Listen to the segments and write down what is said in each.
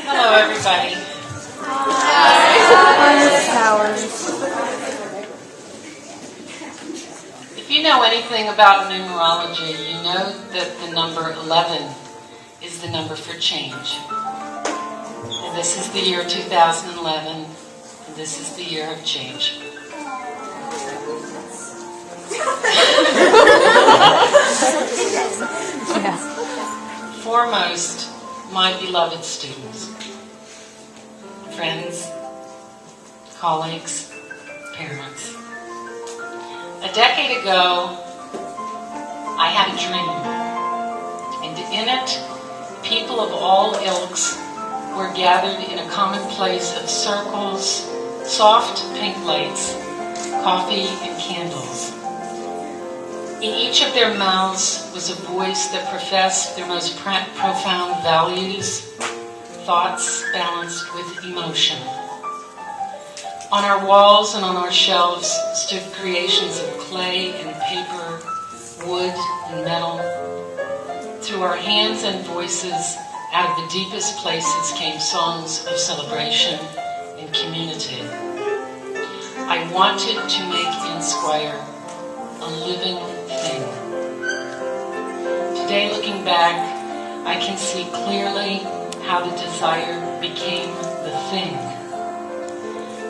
Hello, everybody. Larkin Sauers. If you know anything about numerology, you know that the number 11 is the number for change. And this is the year 2011, and this is the year of change. Foremost, my beloved students, friends, colleagues, parents. A decade ago, I had a dream, and in it, people of all ilks were gathered in a common place of circles, soft pink lights, coffee, and candles. In each of their mouths was a voice that professed their most profound values, thoughts balanced with emotion. On our walls and on our shelves stood creations of clay and paper, wood and metal. Through our hands and voices, out of the deepest places came songs of celebration and community. I wanted to make Insquire a living thing. Today, looking back, I can see clearly how the desire became the thing.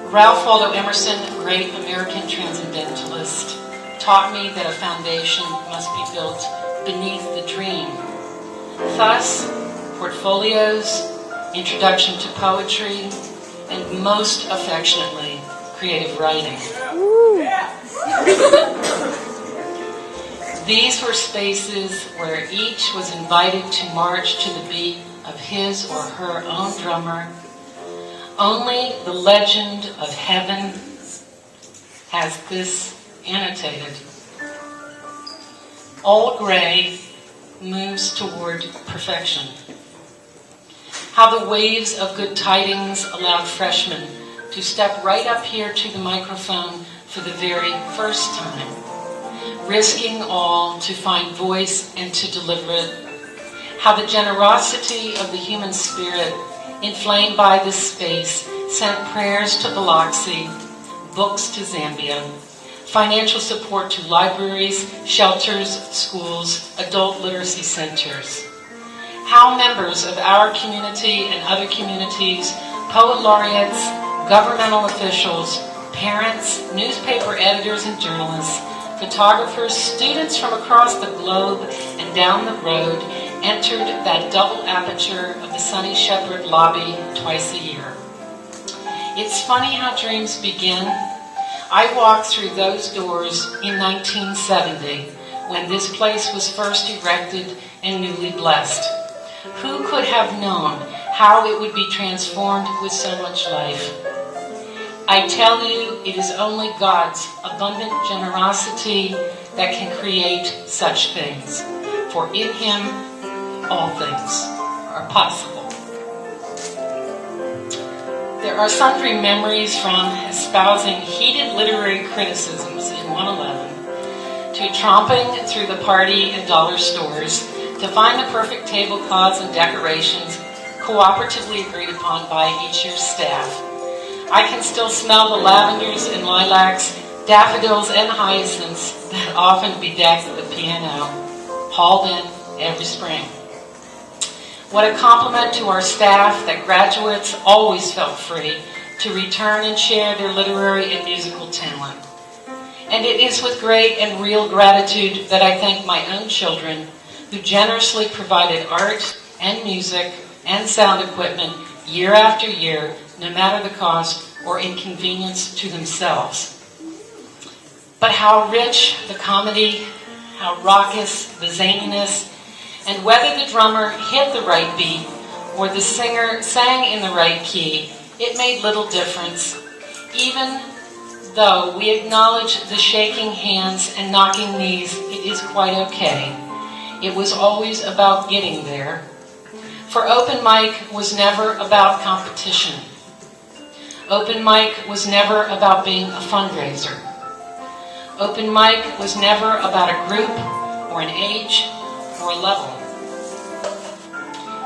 Ralph Waldo Emerson, great American transcendentalist, taught me that a foundation must be built beneath the dream. Thus, portfolios, introduction to poetry, and most affectionately, creative writing. These were spaces where each was invited to march to the beat of his or her own drummer. Only the legend of heaven has this annotated. All gray moves toward perfection. How the waves of good tidings allowed freshmen to step right up here to the microphone for the very first time, risking all to find voice and to deliver it. How the generosity of the human spirit, inflamed by this space, sent prayers to Biloxi, books to Zambia, financial support to libraries, shelters, schools, adult literacy centers. How members of our community and other communities, poet laureates, governmental officials, parents, newspaper editors and journalists, photographers, students from across the globe and down the road entered that double aperture of the Sunny Shepherd lobby twice a year. It's funny how dreams begin. I walked through those doors in 1970 when this place was first erected and newly blessed. Who could have known how it would be transformed with so much life? I tell you, it is only God's abundant generosity that can create such things. For in Him, all things are possible. There are sundry memories from espousing heated literary criticisms in 111 to tromping through the party and dollar stores to find the perfect tablecloths and decorations cooperatively agreed upon by each year's staff. I can still smell the lavenders and lilacs, daffodils and hyacinths that often bedeck the piano, hauled in every spring. What a compliment to our staff that graduates always felt free to return and share their literary and musical talent. And it is with great and real gratitude that I thank my own children who generously provided art and music and sound equipment year after year, no matter the cost or inconvenience to themselves. But how rich the comedy, how raucous the zaniness, and whether the drummer hit the right beat or the singer sang in the right key, it made little difference. Even though we acknowledge the shaking hands and knocking knees, it is quite okay. It was always about getting there. For open mic was never about competition. Open mic was never about being a fundraiser. Open mic was never about a group or an age or a level.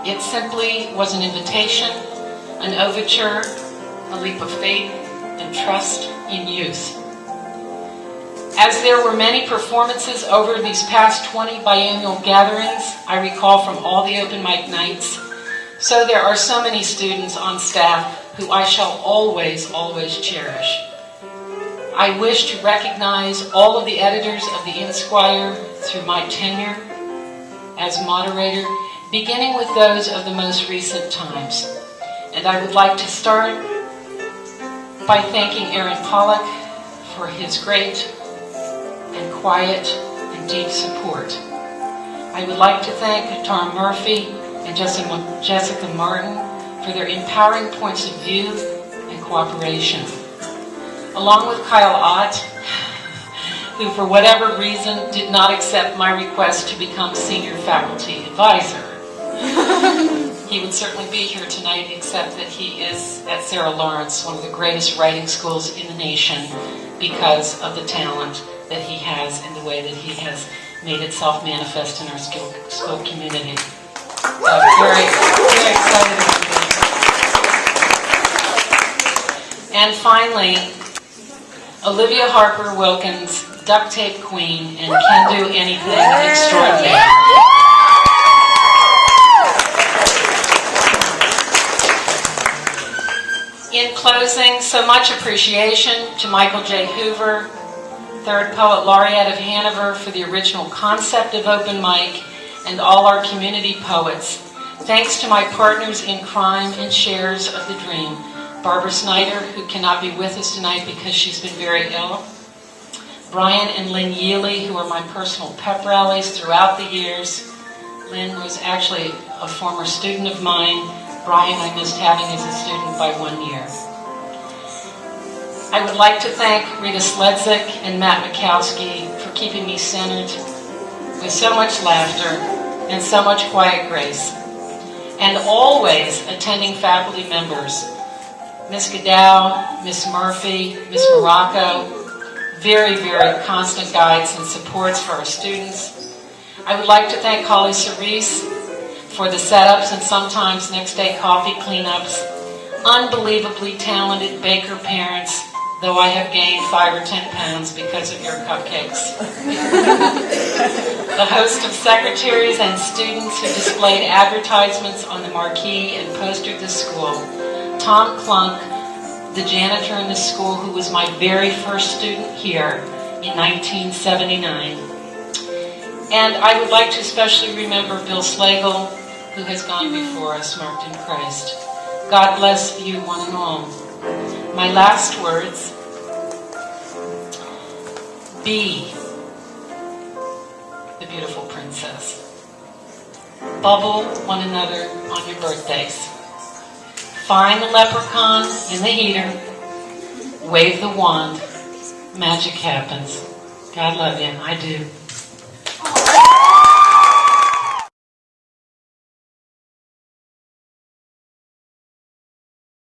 It simply was an invitation an overture, a leap of faith, and trust in youth. As there were many performances over these past 20 biannual gatherings, I recall from all the open mic nights, so there are so many students on staff who I shall always, always cherish. I wish to recognize all of the editors of the Insquire through my tenure as moderator, beginning with those of the most recent times. And I would like to start by thanking Aaron Pollock for his great and quiet and deep support. I would like to thank Tom Murphy and Jessica Martin for their empowering points of view and cooperation. Along with Kyle Ott, who for whatever reason did not accept my request to become senior faculty advisor. He would certainly be here tonight, except that he is at Sarah Lawrence, one of the greatest writing schools in the nation, because of the talent that he has and the way that he has made itself manifest in our school community. So I'm very, very excited about this. And finally, Olivia Harper Wilkins, duct tape queen, and can do anything extraordinary. In closing, so much appreciation to Michael J. Hoover, third Poet Laureate of Hanover, for the original concept of open mic, and all our community poets. Thanks to my partners in crime and shares of the dream, Barbara Snyder, who cannot be with us tonight because she's been very ill, Brian and Lynn Yealy, who are my personal pep rallies throughout the years. Lynn was actually a former student of mine. Brian I missed having as a student by 1 year. I would like to thank Rita Sledzik and Matt Mikowski for keeping me centered with so much laughter and so much quiet grace, and always attending faculty members, Ms. Godow, Ms. Murphy, Ms. Morocco, very, very constant guides and supports for our students. I would like to thank Holly Cerise for the setups and sometimes next day coffee cleanups, unbelievably talented baker parents, though I have gained 5 or 10 pounds because of your cupcakes. The host of secretaries and students who displayed advertisements on the marquee and postered the school. Tom Klunk, the janitor in the school who was my very first student here in 1979. And I would like to especially remember Bill Slagle, who has gone before us, marked in Christ. God bless you one and all. My last words: be the beautiful princess. Bubble one another on your birthdays. Find the leprechaun in the heater. Wave the wand. Magic happens. God love you. I do.